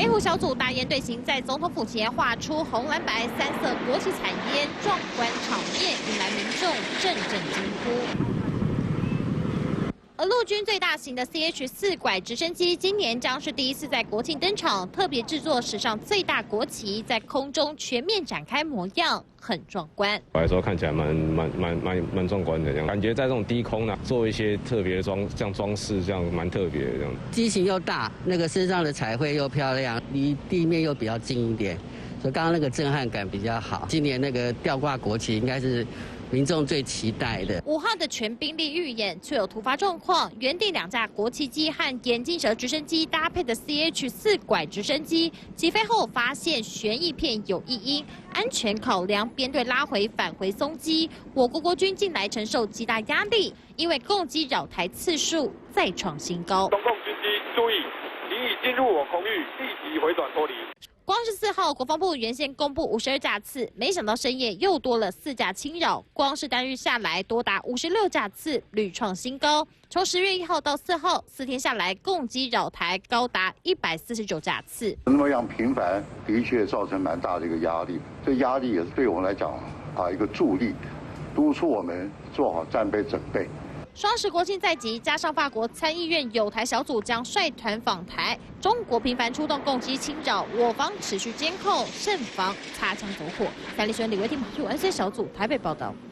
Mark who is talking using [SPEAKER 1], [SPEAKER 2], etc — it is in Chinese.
[SPEAKER 1] 湖小组大雁队形在总统府前画出红蓝白3色国旗彩烟，壮观场面引来民众阵阵惊呼。 而陆军最大型的 CH-4拐直升机，今年将是第一次在国庆登场，特别制作史上最大国旗，在空中全面展开模样，很壮观。
[SPEAKER 2] 来说看起来蛮壮观的，这样感觉在这种低空呢，做一些特别像装饰，这样蛮特别的这样。
[SPEAKER 3] 机型又大，那个身上的彩绘又漂亮，离地面又比较近一点，所以刚刚那个震撼感比较好。今年那个吊挂国旗应该是 民众最期待的
[SPEAKER 1] 5号的全兵力预演却有突发状况，原定2架国旗机和眼镜蛇直升机搭配的 CH-4拐直升机起飞后发现旋翼片有异音，安全考量编队拉回返回松机，我国国军近来承受极大压力，因为共机扰台次数再创新高。
[SPEAKER 4] 中共军机注意，你已进入我空域，立即回转脱离。
[SPEAKER 1] 光是4号，国防部原先公布52架次，没想到深夜又多了4架侵扰，光是单日下来多达56架次，屡创新高。从10月1号到4号，4天下来共机扰台高达149架次。
[SPEAKER 5] 那么样频繁，的确造成蛮大的一个压力，这压力也是对我们来讲一个助力，督促我们做好战备准备。
[SPEAKER 1] 双十国庆在即，加上法国参议院友台小组将率团访台，中国频繁出动共机侵扰，我方持续监控，慎防擦枪走火。三立新闻李维婷、马玉文 NC 小组台北报道。